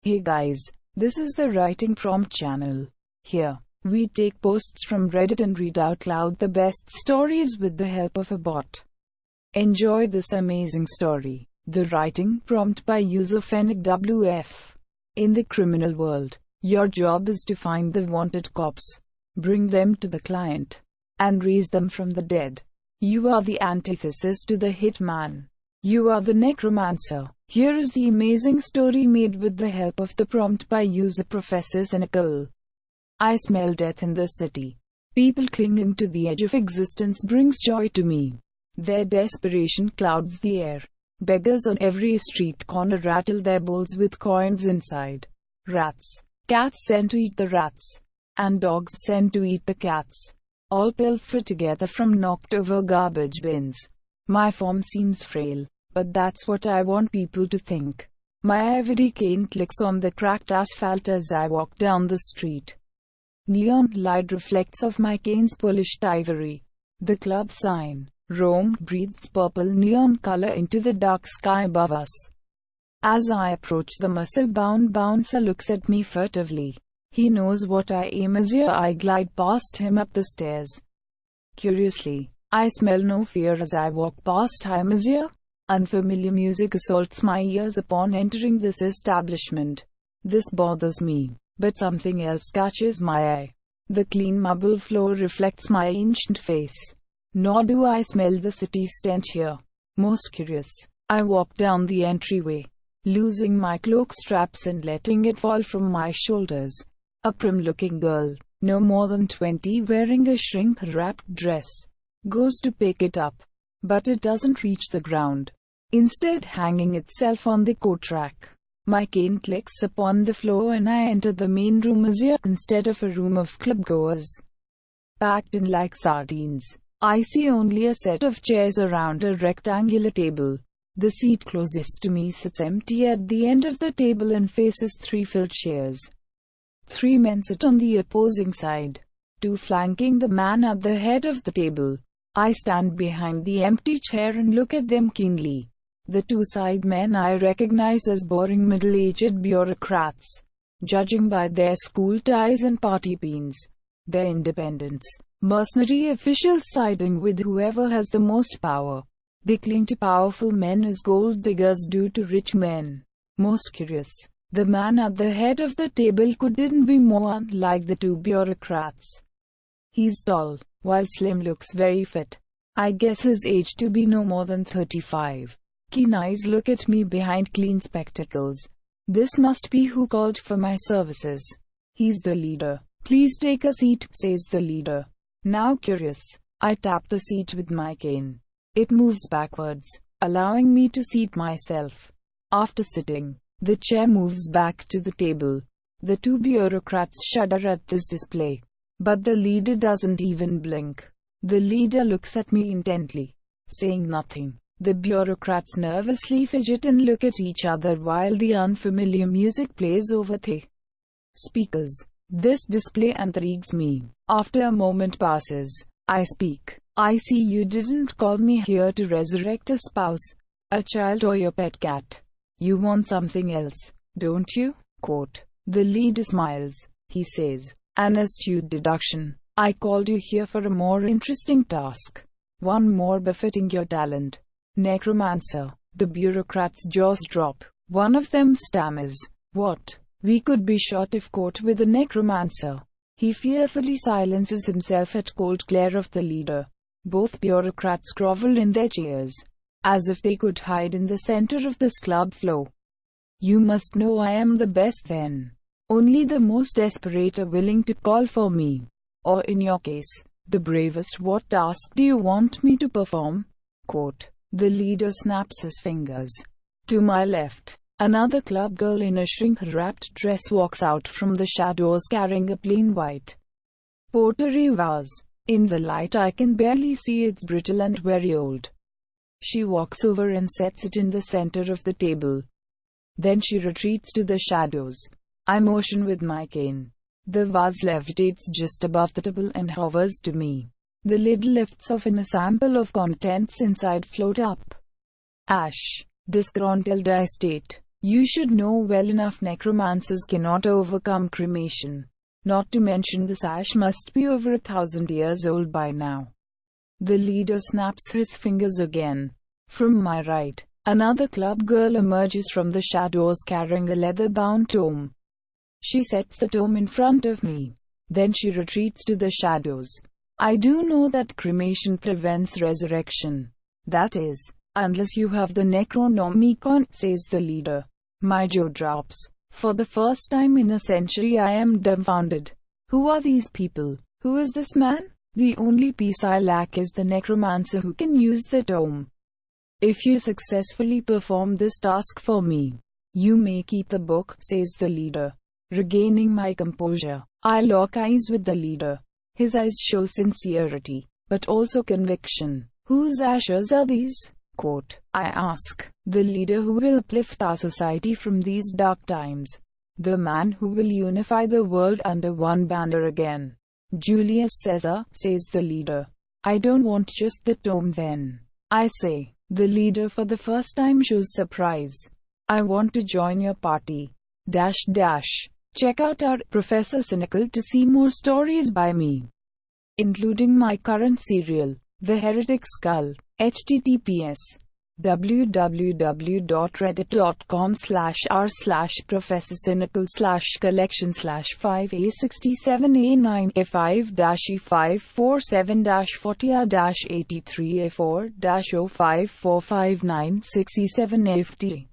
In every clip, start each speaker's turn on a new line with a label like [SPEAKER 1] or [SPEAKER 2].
[SPEAKER 1] Hey guys, this is the Writing Prompt channel. Here, we take posts from Reddit and read out loud the best stories with the help of a bot. Enjoy this amazing story. The Writing Prompt by user FennecWF. In the criminal world, your job is to find the wanted cops, bring them to the client, and raise them from the dead. You are the antithesis to the hitman. You are the necromancer. Here is the amazing story made with the help of the prompt by user Professor Cynical. I smell death in the city. People clinging to the edge of existence brings joy to me. Their desperation clouds the air. Beggars on every street corner rattle their bowls with coins inside. Rats, cats sent to eat the rats, and dogs sent to eat the cats. All pilfer together from knocked over garbage bins. My form seems frail, but that's what I want people to think. My ivory cane clicks on the cracked asphalt as I walk down the street. Neon light reflects off my cane's polished ivory. The club sign, Rome, breathes purple neon color into the dark sky above us. As I approach, the muscle-bound bouncer looks at me furtively. He knows what I aim as I glide past him up the stairs. Curiously, I smell no fear as I walk past him as unfamiliar music assaults my ears upon entering this establishment. This bothers me, but something else catches my eye. The clean marble floor reflects my ancient face. Nor do I smell the city stench here. Most curious, I walk down the entryway, losing my cloak straps and letting it fall from my shoulders. A prim-looking girl, no more than 20, wearing a shrink-wrapped dress, goes to pick it up, but it doesn't reach the ground, instead hanging itself on the coat rack. My cane clicks upon the floor and I enter the main room as instead of a room of clubgoers, packed in like sardines. I see only a set of chairs around a rectangular table. The seat closest to me sits empty at the end of the table and faces 3 filled chairs. 3 men sit on the opposing side, 2 flanking the man at the head of the table. I stand behind the empty chair and look at them keenly. The 2 side men I recognize as boring middle-aged bureaucrats, judging by their school ties and party beans. Their independence, mercenary officials siding with whoever has the most power. They cling to powerful men as gold diggers do to rich men. Most curious, the man at the head of the table couldn't be more unlike the 2 bureaucrats. He's tall, while slim looks very fit. I guess his age to be no more than 35. Keen eyes look at me behind clean spectacles. This must be who called for my services. He's the leader. Please take a seat, says the leader. Now curious, I tap the seat with my cane. It moves backwards, allowing me to seat myself. After sitting, the chair moves back to the table. The 2 bureaucrats shudder at this display. But the leader doesn't even blink. The leader looks at me intently, saying nothing. The bureaucrats nervously fidget and look at each other while the unfamiliar music plays over the speakers. This display intrigues me. After a moment passes, I speak. I see you didn't call me here to resurrect a spouse, a child, or your pet cat. You want something else, don't you? Quote. The leader smiles. He says, an astute deduction. I called you here for a more interesting task. One more befitting your talent. Necromancer. The bureaucrats' jaws drop. One of them stammers. What? We could be shot if caught with a necromancer. He fearfully silences himself at cold glare of the leader. Both bureaucrats grovel in their chairs, as if they could hide in the center of this club floor. You must know I am the best then. Only the most desperate are willing to call for me. Or in your case, the bravest. What task do you want me to perform? Quote. The leader snaps his fingers. To my left, another club girl in a shrink-wrapped dress walks out from the shadows carrying a plain white pottery vase. In the light I can barely see, it's brittle and very old. She walks over and sets it in the center of the table. Then she retreats to the shadows. I motion with my cane. The vase levitates just above the table and hovers to me. The lid lifts off and a sample of contents inside float up. Ash. Disgruntled I state. You should know well enough necromancers cannot overcome cremation. Not to mention this ash must be over 1,000 years old by now. The leader snaps his fingers again. From my right, another club girl emerges from the shadows carrying a leather-bound tome. She sets the tome in front of me. Then she retreats to the shadows. I do know that cremation prevents resurrection. That is, unless you have the Necronomicon, says the leader. My jaw drops. For the first time in a century I am dumbfounded. Who are these people? Who is this man? The only piece I lack is the necromancer who can use the tome. If you successfully perform this task for me, you may keep the book, says the leader. Regaining my composure, I lock eyes with the leader. His eyes show sincerity, but also conviction. Whose ashes are these? Quote, I ask. The leader who will uplift our society from these dark times. The man who will unify the world under one banner again. Julius Caesar, says the leader. I don't want just the tome then. I say. The leader for the first time shows surprise. I want to join your party. Check out our Professor Cynical to see more stories by me, including my current serial, The Heretic Skull. https www.reddit.com/r/professorcynical/5A67A9F5-E547-40-84-054596E7FT.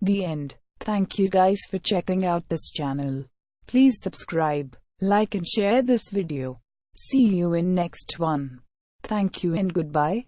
[SPEAKER 1] The end. Thank you guys for checking out this channel. Please subscribe, like and share this video. See you in next one. Thank you and goodbye.